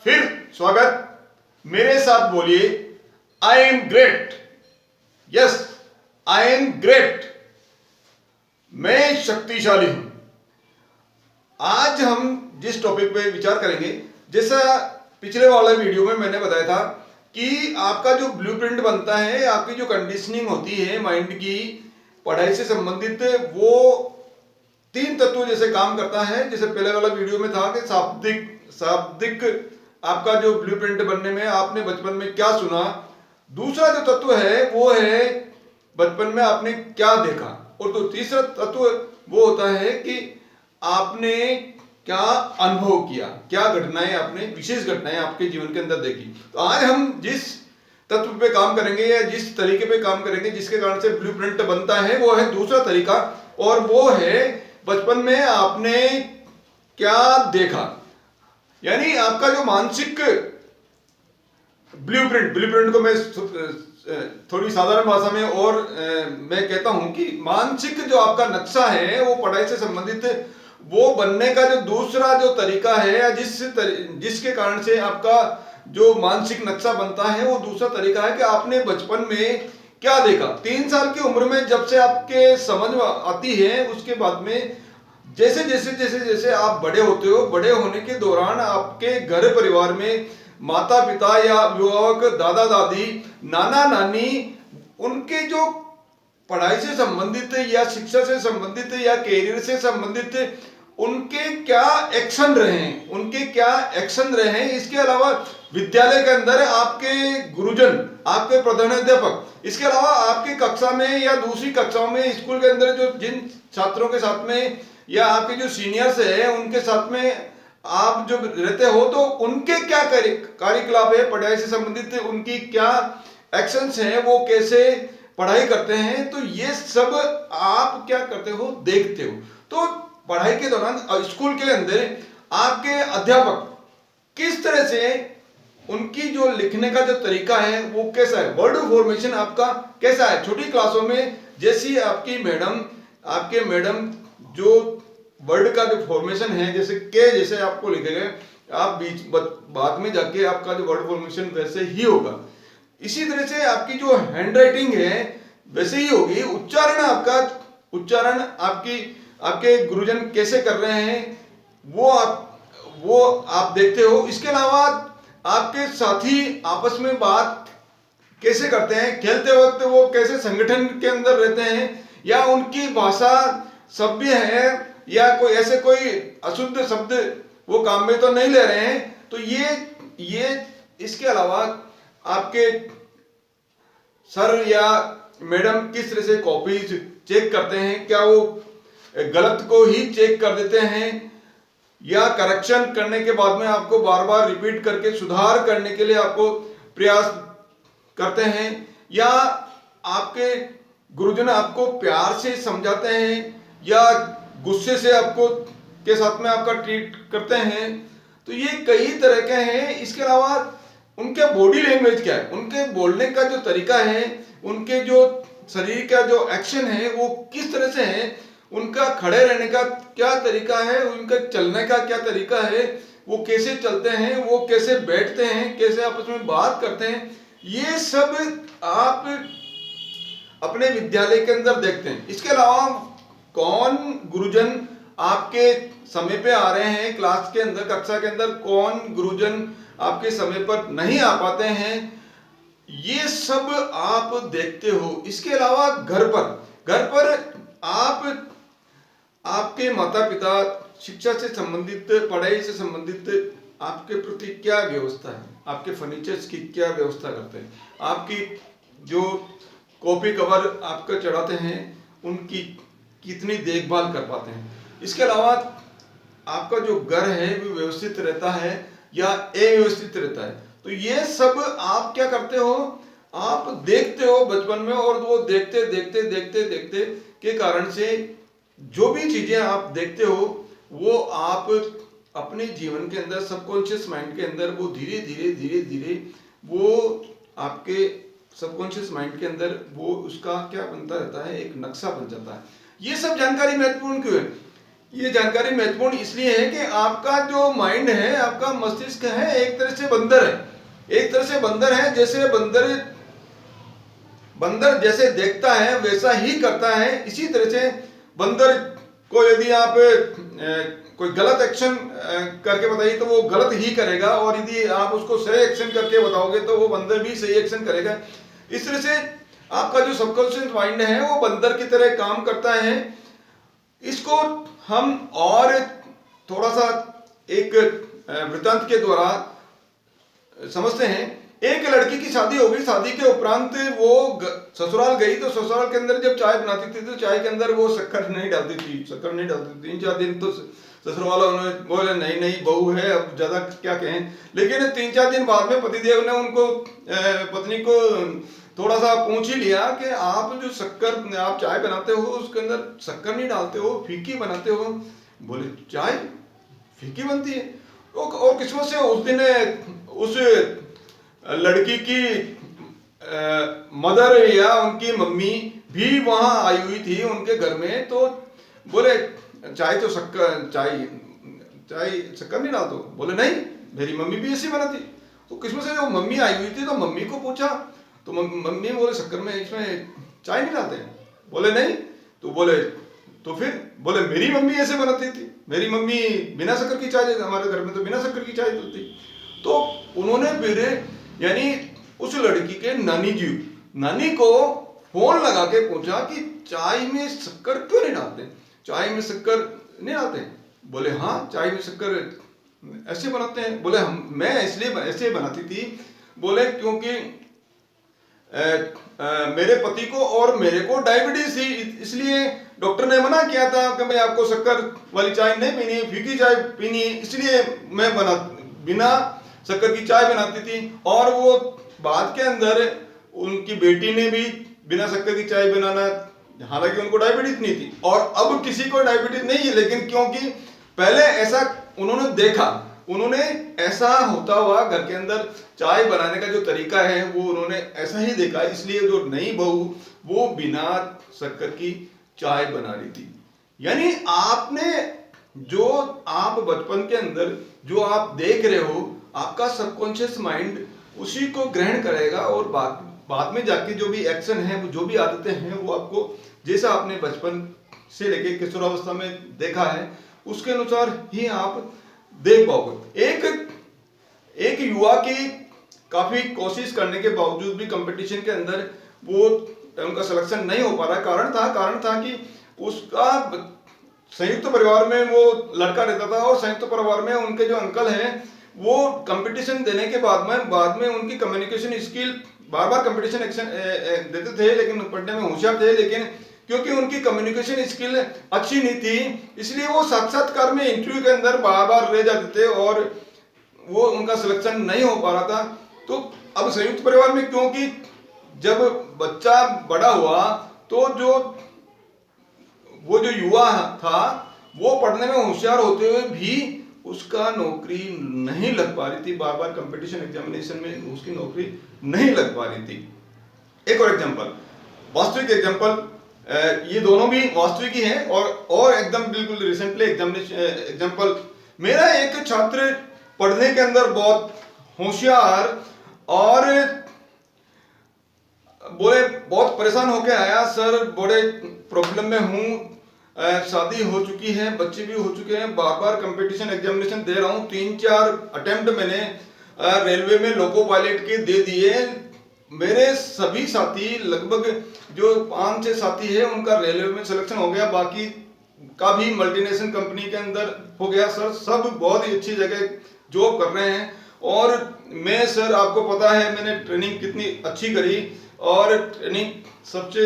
फिर स्वागत। मेरे साथ बोलिए, I am great. Yes, I am great. मैं शक्तिशाली हूं। आज हम जिस टॉपिक पे विचार करेंगे, जैसा पिछले वाले वीडियो में मैंने बताया था कि आपका जो ब्लूप्रिंट बनता है, आपकी जो कंडीशनिंग होती है माइंड की पढ़ाई से संबंधित, वो तीन तत्वों जैसे काम करता है। जैसे पहले वाला वीडियो में था कि शाब्दिक आपका जो ब्लूप्रिंट बनने में आपने बचपन में क्या सुना। दूसरा जो तत्व है वो है बचपन में आपने क्या देखा। और तो तीसरा तत्व वो होता है कि आपने क्या अनुभव किया, क्या घटनाएं आपने, विशेष घटनाएं आपके जीवन के अंदर देखी। तो आज हम जिस तत्व पे काम करेंगे या जिस तरीके पे काम करेंगे जिसके कारण से ब्लूप्रिंट बनता है, वो है दूसरा तरीका, और वो है बचपन में आपने क्या देखा। यानी आपका जो मानसिक ब्लूप्रिंट को मैं थोड़ी साधारण भाषा में और मैं कहता हूं कि मानसिक जो आपका नक्शा है वो पढ़ाई से संबंधित वो बनने का जो दूसरा जो तरीका है, या जिसके कारण से आपका जो मानसिक नक्शा बनता है, वो दूसरा तरीका है कि आपने बचपन में क्या देखा। 3 साल की उम्र में जब से आपके समझ आती है, उसके बाद में जैसे जैसे जैसे जैसे आप बड़े होते हो, बड़े होने के दौरान आपके घर परिवार में माता पिता या अभिभावक, दादा दादी, नाना नानी, उनके जो पढ़ाई से संबंधित या शिक्षा से संबंधित या कैरियर से संबंधित उनके क्या एक्शन रहे हैं, इसके अलावा विद्यालय के अंदर आपके गुरुजन, आपके प्रधानाध्यापक, इसके अलावा आपकी कक्षा में या दूसरी कक्षाओं में स्कूल के अंदर जो जिन छात्रों के साथ में या आपके जो सीनियर्स है उनके साथ में आप जो रहते हो, तो उनके क्या कार्यकलाप है पढ़ाई से संबंधित, उनकी क्या एक्शंस हैं, वो कैसे पढ़ाई करते हैं, तो ये सब आप क्या करते हो, देखते हो। तो पढ़ाई के दौरान स्कूल के अंदर आपके अध्यापक किस तरह से, उनकी जो लिखने का जो तरीका है वो कैसा है, वर्ड फॉर्मेशन आपका कैसा है। छोटी क्लासों में जैसी आपके मैडम जो वर्ड का जो फॉर्मेशन है, जैसे के जैसे आपको लिखेंगे, आप बाद में जाके आपका जो वर्ड फॉर्मेशन वैसे ही होगा। इसी तरह से आपकी जो हैंड राइटिंग है वैसे ही होगी। उच्चारण आपके गुरुजन कैसे कर रहे हैं वो आप देखते हो। इसके अलावा आपके साथी आपस में बात कैसे करते हैं, खेलते वक्त वो कैसे संगठन के अंदर रहते हैं, या उनकी भाषा सभ्य है या कोई अशुद्ध शब्द वो काम में तो नहीं ले रहे हैं। तो ये इसके अलावा आपके सर या मैडम किस तरह से कॉपी चेक करते हैं, क्या वो गलत को ही चेक कर देते हैं या करेक्शन करने के बाद में आपको बार बार रिपीट करके सुधार करने के लिए आपको प्रयास करते हैं, या आपके गुरुजन आपको प्यार से समझाते हैं या गुस्से से आपको के साथ में आपका ट्रीट करते हैं। तो ये कई तरह के हैं। इसके अलावा उनके बॉडी लैंग्वेज क्या है, उनके बोलने का जो तरीका है, उनके जो शरीर का जो एक्शन है वो किस तरह से है, उनका खड़े रहने का क्या तरीका है, उनका चलने का क्या तरीका है, वो कैसे चलते हैं, वो कैसे बैठते हैं, कैसे आपस में बात करते हैं, ये सब आप अपने विद्यालय के अंदर देखते हैं। इसके अलावा कौन गुरुजन आपके समय पे आ रहे हैं क्लास के अंदर, कक्षा के अंदर, कौन गुरुजन आपके समय पर नहीं आ पाते हैं, ये सब आप देखते हो। इसके अलावा घर पर आपके माता पिता शिक्षा से संबंधित, पढ़ाई से संबंधित आपके प्रति क्या व्यवस्था है, आपके फर्नीचर्स की क्या व्यवस्था करते हैं, आपकी जो कॉपी कवर आपका चढ़ाते हैं उनकी कितनी देखभाल कर पाते हैं। इसके अलावा आपका जो घर है वो व्यवस्थित रहता है या अव्यवस्थित रहता है। तो ये सब आप क्या करते हो, आप देखते हो बचपन में, और वो देखते देखते देखते देखते के कारण से जो भी चीजें आप देखते हो वो आप अपने जीवन के अंदर, सबकॉन्शियस माइंड के अंदर, वो धीरे धीरे धीरे धीरे वो आपके सबकॉन्शियस माइंड के अंदर वो उसका क्या बनता रहता है, एक नक्शा बन जाता है। ये सब जानकारी महत्वपूर्ण क्यों है? ये जानकारी महत्वपूर्ण इसलिए है कि आपका जो माइंड है, आपका मस्तिष्क है, एक तरह से बंदर है। एक तरह से बंदर है, जैसे बंदर बंदर जैसे देखता है वैसा ही करता है। इसी तरह से बंदर को यदि आप कोई गलत एक्शन करके बताइए तो वो गलत ही करेगा, और यदि आप उसको सही एक्शन करके बताओगे तो वो बंदर भी सही एक्शन करेगा। इस तरह से आपका जो सबकॉन्शियस माइंड है वो बंदर की तरह काम करता है। इसको हम और थोड़ा सा एक वृत्तांत के द्वारा समझते हैं। एक लड़की की शादी हो गई, शादी के उपरांत वो ससुराल गई, तो ससुराल के अंदर जब चाय बनाती थी तो चाय के अंदर वो शक्कर नहीं डालती थी, शक्कर नहीं डालती थी। 3-4 दिन तो ससुराल वालों ने बोले नहीं नहीं बहू है, अब ज्यादा क्या कहें। लेकिन 3-4 दिन बाद में पतिदेव ने उनको पत्नी को थोड़ा सा पूछ ही लिया कि आप जो शक्कर आप चाय बनाते हो उसके अंदर शक्कर नहीं डालते हो, फीकी बनाते हो। बोले चाय फीकी बनती है। और किस्मत से उस दिन उस लड़की की मदर या उनकी मम्मी भी वहां आई हुई थी उनके घर में। तो बोले चाय तो शक्कर चाय शक्कर नहीं डालते? बोले नहीं, मेरी मम्मी भी ऐसी बनाती। तो किस्मत से जो मम्मी आई हुई थी तो मम्मी को पूछा, तो मम्मी बोले शक्कर में इसमें चाय नहीं डालते हैं? बोले नहीं। तो बोले तो फिर बोले मेरी मम्मी ऐसे बनाती थी, मेरी मम्मी बिना शक्कर की चाय, हमारे घर में तो बिना शक्कर की चाय चलती। तो उन्होंने फिर यानी उस लड़की के नानी को फोन लगा के पूछा कि चाय में शक्कर क्यों नहीं डालते, चाय में शक्कर नहीं डालते? बोले हाँ, चाय में शक्कर ऐसे बनाते हैं। बोले मैं इसलिए ऐसे बनाती थी, बोले क्योंकि मेरे पति को और मेरे को डायबिटीज थी, इसलिए डॉक्टर ने मना किया था कि मैं आपको शक्कर वाली चाय नहीं पीनी, फीकी चाय पीनी, इसलिए मैं बिना शक्कर की चाय बनाती थी। और वो बाद के अंदर उनकी बेटी ने भी बिना शक्कर की चाय बनाना, हालांकि उनको डायबिटीज नहीं थी और अब किसी को डायबिटीज नहीं है, लेकिन क्योंकि पहले ऐसा उन्होंने देखा, उन्होंने ऐसा होता हुआ घर के अंदर चाय बनाने का जो तरीका है वो उन्होंने ऐसा ही देखा, इसलिए जो नई बहू वो बिना शक्कर की चाय बना रही थी। यानी आपने जो आप बचपन के अंदर जो आप देख रहे हो, आपका सबकॉन्शियस माइंड उसी को ग्रहण करेगा और बाद में जाके जो भी एक्शन है, जो भी आदतें हैं, वो आपको जैसा आपने बचपन से लेके किशोरावस्था में देखा है उसके अनुसार ही आप देख पाओगे। एक युवा की काफी कोशिश करने के बावजूद भी कंपटीशन के अंदर वो उनका सिलेक्शन नहीं हो पा रहा। कारण था कि उसका संयुक्त परिवार में वो लड़का रहता था और संयुक्त परिवार में उनके जो अंकल हैं वो कंपटीशन देने के बाद में उनकी कम्युनिकेशन स्किल बार कंपटीशन एक्शन देते थे, लेकिन पढ़ने में होशियार थे, लेकिन क्योंकि उनकी कम्युनिकेशन स्किल अच्छी नहीं थी इसलिए वो साक्षात्कार में इंटरव्यू के अंदर बार रह जाते थे और वो उनका सिलेक्शन नहीं हो पा रहा था। तो अब संयुक्त परिवार में क्योंकि जब बच्चा बड़ा हुआ तो वो जो युवा था वो पढ़ने में होशियार होते हुए भी उसका नौकरी नहीं लग पा रही थी, बार कंपटीशन एग्जामिनेशन में उसकी नौकरी नहीं लग पा रही थी। एक और एग्जांपल, वास्तविक एग्जांपल, ये दोनों भी वास्तविक ही हैं और एकदम बिल्कुल रिसेंटली एग्जांपल, मेरा एक छात्र पढ़ने के अंदर बहुत होशियार और बोले बहुत परेशान होके आया, सर बड़े प्रॉब्लम में हूँ, शादी हो चुकी है, बच्चे भी हो चुके हैं, बार कंपटीशन एग्जामिनेशन दे रहा हूँ, 3-4 अटेम्प्ट मैंने रेलवे में लोको पायलट के दे दिए। मेरे सभी साथी लगभग जो 5-6 साथी है उनका रेलवे में सिलेक्शन हो गया, बाकी का भी मल्टीनेशनल कंपनी के अंदर हो गया सर, सब बहुत ही अच्छी जगह जॉब कर रहे हैं। और मैं सर आपको पता है मैंने ट्रेनिंग कितनी अच्छी करी और ट्रेनिंग सबसे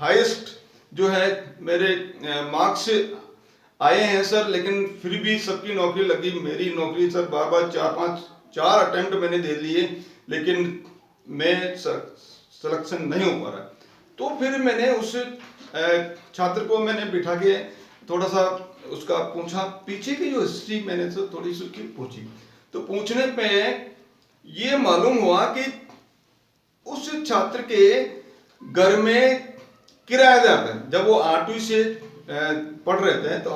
हाईएस्ट जो है मेरे मार्क्स आए हैं सर, लेकिन फिर भी सबकी नौकरी लगी, मेरी नौकरी सर बार 4 अटेम्प्ट मैंने दे लिए लेकिन मैं सिलेक्शन नहीं हो पा रहा। तो फिर मैंने उस छात्र को मैंने बिठा के थोड़ा सा उसका पूछा, पीछे की जो हिस्ट्री मैंने तो थोड़ी सी पूछी, तो पूछने पे ये मालूम हुआ कि उस छात्र के घर में किराएदार, जब वो 8वीं से पढ़ रहे थे, तो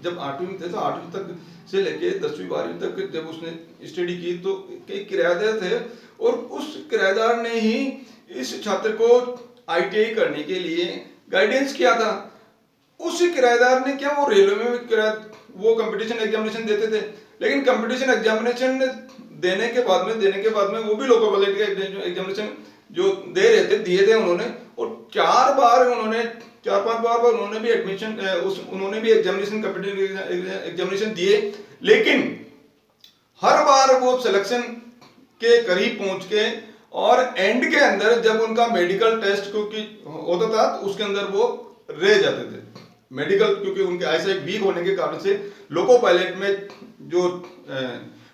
जब 8वीं में थे तो 8वीं तक से लेके 10वीं 12वीं तक जब उसने स्टडी की तो कई किराएदार थे, और उस किराएदार ने ही इस छात्र को ITI करने के लिए गाइडेंस किया था। उस किराएदार ने क्या, वो रेलवे में वो कंपटीशन एग्जामिनेशन देते थे, लेकिन कंपटीशन एग्जामिनेशन देने के बाद में वो भी लोकल वाले एग्जामिनेशन जो दिए थे उन्होंने, और 4-5 बार उन्होंने भी उन्होंने भी एग्जामिनेशन कंपटीशन एग्जामिनेशन दिए, लेकिन हर बार वो सिलेक्शन के करीब पहुंच के, और एंड के अंदर जब उनका मेडिकल टेस्ट क्योंकि होता था तो उसके अंदर वो रह जाते थे मेडिकल, क्योंकि उनके आईसाइट वीक होने के कारण से। लोको पायलट में जो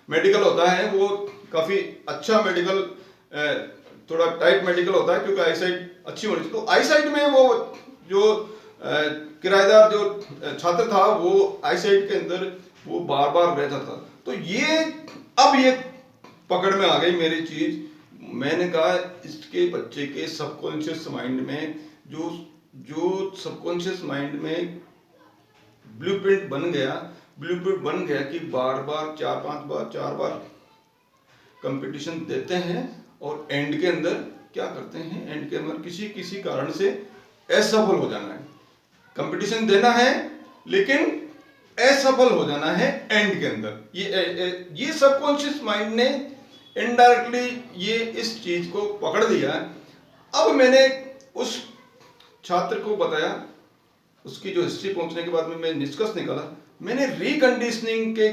मेडिकल होता है वो काफी अच्छा मेडिकल, थोड़ा टाइट मेडिकल होता है, क्योंकि आईसाइट अच्छी होनी चाहिए। तो आईसाइट में वो जो किराएदार जो छात्र था वो आईसाइट के अंदर वो बार बार रहता था। तो ये पकड़ में आ गई मेरी चीज। मैंने कहा इसके बच्चे के सबकॉन्शियस माइंड में जो सबकॉन्शियस माइंड में ब्लूप्रिंट बन गया कि बार बार 4 बार कंपटीशन देते हैं, और एंड के अंदर क्या करते हैं, एंड के अंदर किसी कारण से असफल हो जाना है। कंपटीशन देना है लेकिन असफल हो जाना है एंड के अंदर। ये सबकॉन्शियस माइंड ने इनडायरेक्टली ये इस चीज को पकड़ लिया। अब मैंने उस छात्र को बताया, उसकी जो हिस्ट्री पहुंचने के बाद में मैं निष्कर्ष निकाला, मैंने रिकंडीशनिंग के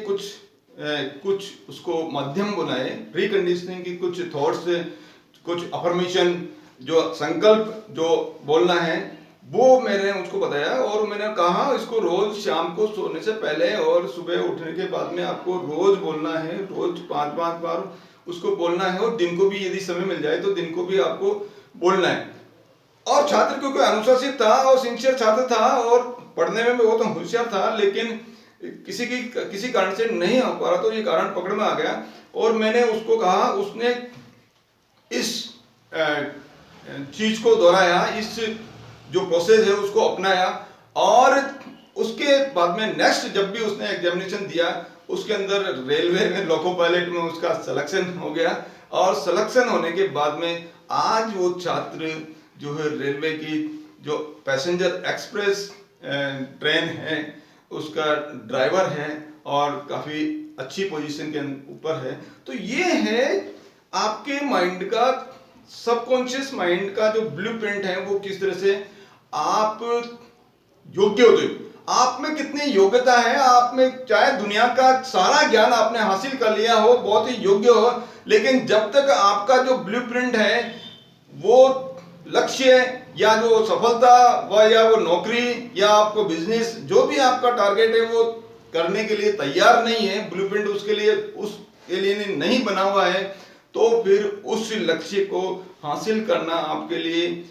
कुछ उसको माध्यम बनाए, रिकंडीशनिंग की कुछ थॉट्स, कुछ अफर्मेशन, जो संकल्प जो बोलना है वो मैंने उसको बताया। और मैंने कहा इसको रोज शाम को सोने से पहले और सुबह उठने के बाद में आपको रोज बोलना है, रोज 5 बार उसको बोलना है, और दिन को भी यदि समय मिल जाए तो दिन को भी आपको बोलना है। और छात्र क्योंकि अनुशासित था और सिंसियर छात्र था, और पढ़ने में वो तो होशियार था, लेकिन किसी कारण से नहीं हो पा रहा, तो ये कारण पकड़ में आ गया। और मैंने उसको कहा, उसने इस चीज को दोहराया, इस जो प्रोसेस है उसको अपनाया, और उसके बाद में नेक्स्ट जब भी उसने एग्जामिनेशन दिया उसके अंदर रेलवे में लोको पायलट में उसका सिलेक्शन हो गया। और सिलेक्शन होने के बाद में आज वो छात्र जो है रेलवे की जो पैसेंजर एक्सप्रेस ट्रेन है उसका ड्राइवर है, और काफी अच्छी पोजीशन के ऊपर है। तो ये है आपके माइंड का, सबकॉन्शियस माइंड का जो ब्लूप्रिंट है, वो किस तरह से आप योग्य होते हो, आप में कितनी योग्यता है। आप में चाहे दुनिया का सारा ज्ञान आपने हासिल कर लिया हो, बहुत ही योग्य हो, लेकिन जब तक आपका जो ब्लूप्रिंट है, वो लक्ष्य या जो सफलता या वो नौकरी या आपको बिजनेस, जो भी आपका टारगेट है वो करने के लिए तैयार नहीं है, ब्लूप्रिंट उसके लिए नहीं बना हुआ है, तो फिर उस लक्ष्य को हासिल करना आपके लिए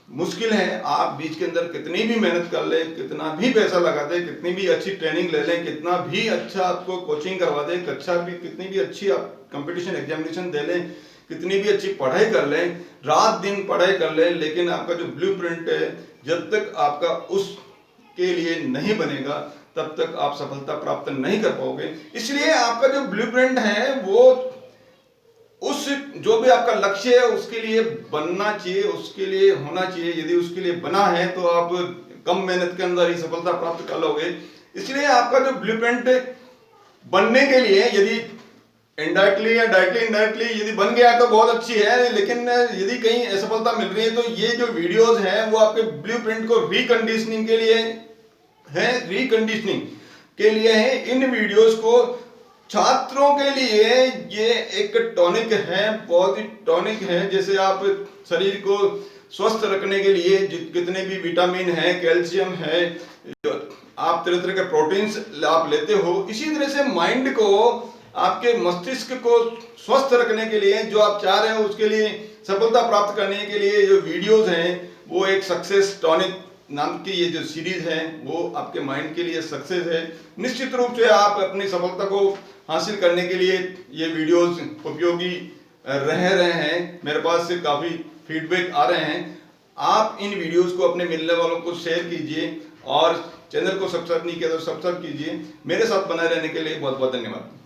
मुश्किल है। आप बीच के अंदर कितनी भी मेहनत कर ले, कितना भी पैसा लगा दे, कितनी भी अच्छी ट्रेनिंग ले लें, कितना भी अच्छा आपको कोचिंग करवा दे, कितनी भी अच्छी आप कंपटीशन एग्जामिनेशन दे लें, कितनी भी अच्छी पढ़ाई कर लें, रात दिन पढ़ाई कर लें, लेकिन आपका जो ब्लूप्रिंट है जब तक आपका उसके लिए नहीं बनेगा तब तक आप सफलता प्राप्त नहीं कर पाओगे। इसलिए आपका जो ब्लूप्रिंट है वो उस जो भी आपका लक्ष्य है उसके लिए बनना चाहिए, उसके लिए होना चाहिए। यदि उसके लिए बना है तो आप कम मेहनत के अंदर ही सफलता प्राप्त कर लोगे। इसलिए आपका जो ब्लूप्रिंट बनने के लिए यदि इनडायरेक्टली या डायरेक्टली इनडायरेक्टली यदि बन गया तो बहुत अच्छी है, लेकिन यदि कहीं असफलता मिल रही है तो ये जो वीडियोस हैं वो आपके ब्लूप्रिंट को रिकंडीशनिंग के लिए है। इन वीडियोस को छात्रों के लिए ये एक टॉनिक है, बहुत ही टॉनिक है। जैसे आप शरीर को स्वस्थ रखने के लिए कितने भी विटामिन है, कैल्शियम है, आप तरह तरह के प्रोटीन्स आप लेते हो, इसी तरह से माइंड को, आपके मस्तिष्क को स्वस्थ रखने के लिए जो आप चाह रहे हो उसके लिए सफलता प्राप्त करने के लिए जो वीडियोस हैं वो एक सक्सेस टॉनिक नाम की ये जो सीरीज है वो आपके माइंड के लिए सक्सेस है। निश्चित रूप से आप अपनी सफलता को हासिल करने के लिए ये वीडियोस उपयोगी रह रहे हैं। मेरे पास से काफी फीडबैक आ रहे हैं। आप इन वीडियोस को अपने मिलने वालों को शेयर कीजिए। और चैनल को सब्सक्राइब नहीं किया तो सब्सक्राइब कीजिए। मेरे साथ बने रहने के लिए बहुत बहुत धन्यवाद।